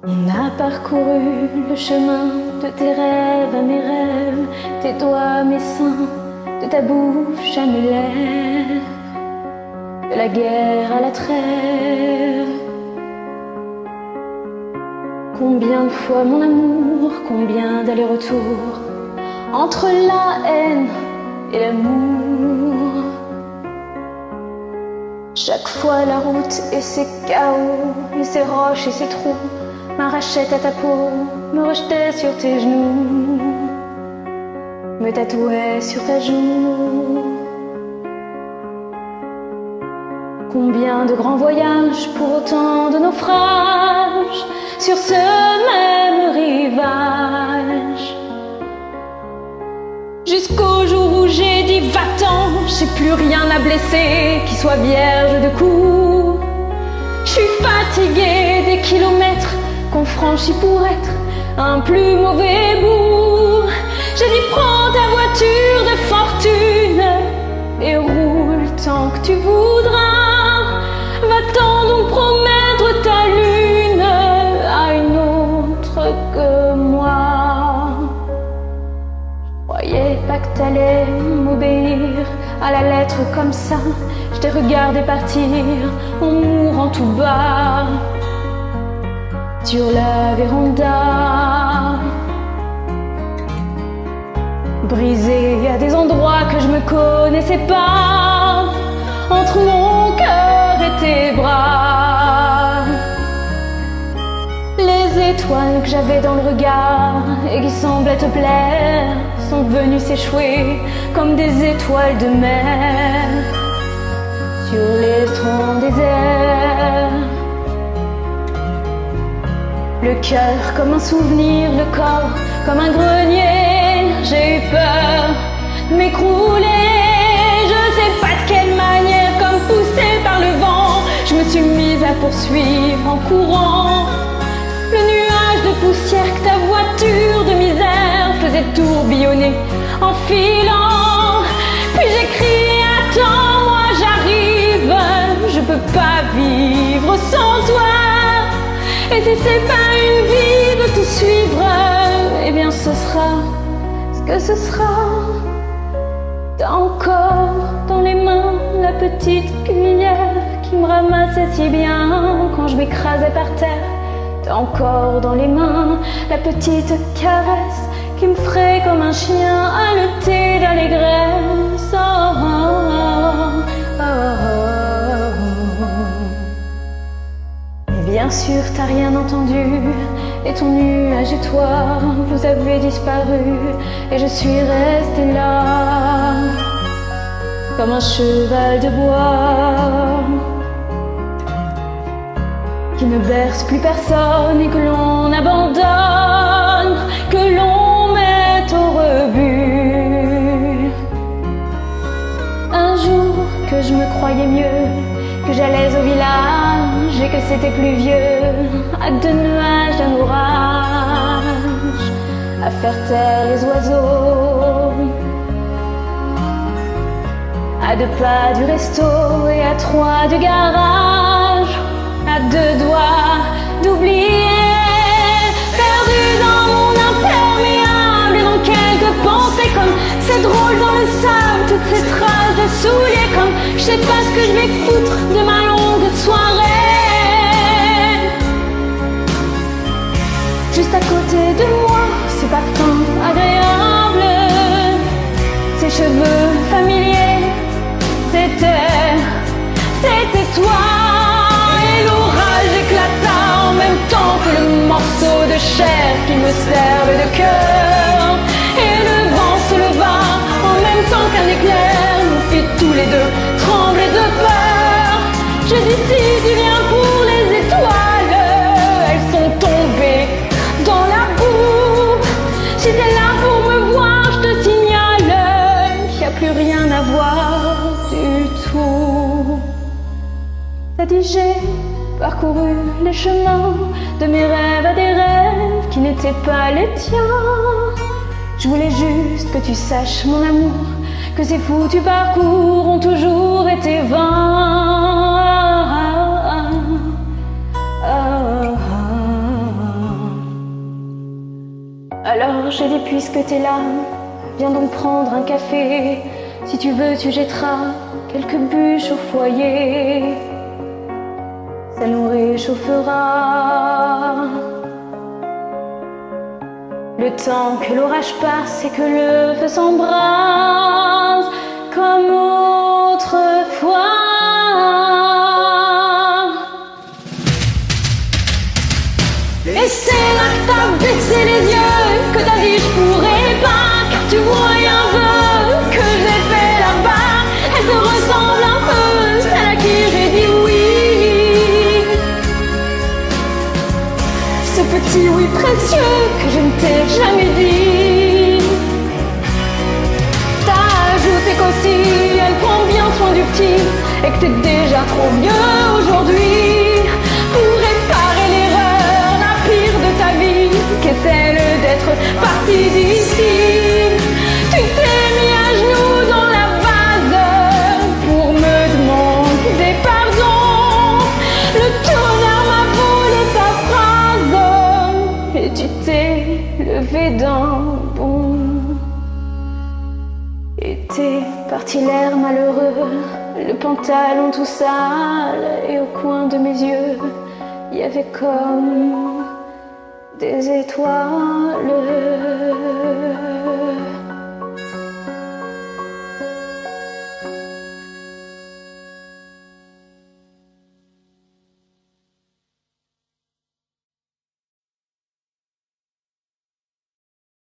On a parcouru le chemin de tes rêves à mes rêves, tes doigts, mes seins, de ta bouche à mes lèvres, de la guerre à la trêve. Combien de fois mon amour, combien d'allers-retours entre la haine et l'amour. Chaque fois la route et ses chaos, et ses roches et ses trous m'arrachaient à ta peau, me rejetaient sur tes genoux, me tatouaient sur ta joue. Combien de grands voyages pour autant de naufrages sur ce même rivage, jusqu'au jour où j'ai dit va-t'en, j'ai plus rien à blesser qui soit vierge de coups. Je suis fatiguée des kilomètres qu'on franchit pour être un plus mauvais bout. J'ai dit prends ta voiture de fortune et roule tant que tu voudras. Va-t'en donc promettre ta lune à une autre que moi. Je croyais pas que t'allais m'obéir à la lettre comme ça. Je t'ai regardé partir en mourant tout bas sur la véranda, brisée à des endroits que je me connaissais pas, entre mon cœur et tes bras. Les étoiles que j'avais dans le regard et qui semblaient te plaire sont venues s'échouer comme des étoiles de mer sur l'estran désert. Le cœur comme un souvenir, le corps comme un grenier. J'ai eu peur de m'écrouler, je sais pas de quelle manière, comme poussée par le vent. Je me suis mise à poursuivre en courant le nuage de poussière que ta voiture de misère faisait tourbillonner en filant. Puis j'ai crié attends, moi j'arrive, je peux pas vivre sans toi. Et si c'est pas une vie de te suivre, eh bien ce sera ce que ce sera. T'as encore dans les mains la petite cuillère qui me ramassait si bien quand je m'écrasais par terre. T'as encore dans les mains la petite caresse qui me ferait comme un chien haleter d'allégresse. Oh, oh, oh, oh. Et bien sûr t'as rien entendu, et ton nuage et toi, vous avez disparu, et je suis restée là comme un cheval de bois qui ne berce plus personne et que l'on abandonne, que l'on met au rebut. Un jour que je me croyais mieux, que j'allais au village et que c'était pluvieux, à deux nuages d'un orage, à faire taire les oiseaux, à deux pas du resto et à trois du garage, à deux doigts d'oublier, perdu dans mon imperméable et dans quelques pensées, comme c'est drôle dans le sable, toutes ces traces de souliers, comme je sais pas ce que je vais foutre de ma longue soirée. Juste à côté de moi, ce parfum agréable, ces cheveux familiers, c'était toi. Et l'orage éclata en même temps que le morceau de chair qui me servait de cœur. Et le vent se leva en même temps qu'un éclair nous fit tous les deux trembler de peur. Je dis si tu viens pour les étoiles, elles sont tombées dans la boue. Si t'es là pour me voir, je te signale qu'il n'y a plus rien à voir du tout. T'as dit j'ai parcouru les chemins de mes rêves à des rêves qui n'étaient pas les tiens. Je voulais juste que tu saches mon amour, que ces foutus parcours ont toujours été vains. je dis puisque t'es là, viens donc prendre un café. Si tu veux, tu jetteras quelques bûches au foyer. Ça nous réchauffera. Le temps que l'orage passe et que le feu s'embrase comme autrefois. Et c'est là que t'as baissé les yeux, que t'as dit je pourrais pas, car tu voyais un vœu que j'ai fait là-bas. Elle te ressemble un peu, celle à qui j'ai dit oui. Ce petit oui précieux que je ne t'ai jamais dit. T'as ajouté qu'aussi elle prend bien soin du petit, et que t'es déjà trop vieux aujourd'hui pour réparer l'erreur la pire de ta vie, qu'est celle d'être parti d'ici. Tu t'es mis à genoux dans la vase pour me demander pardon. Le tonnerre m'a volé ta phrase et tu t'es levé d'un bond. Et t'es parti l'air malheureux, le pantalon tout sale, et au coin de mes yeux, il y avait comme des étoiles.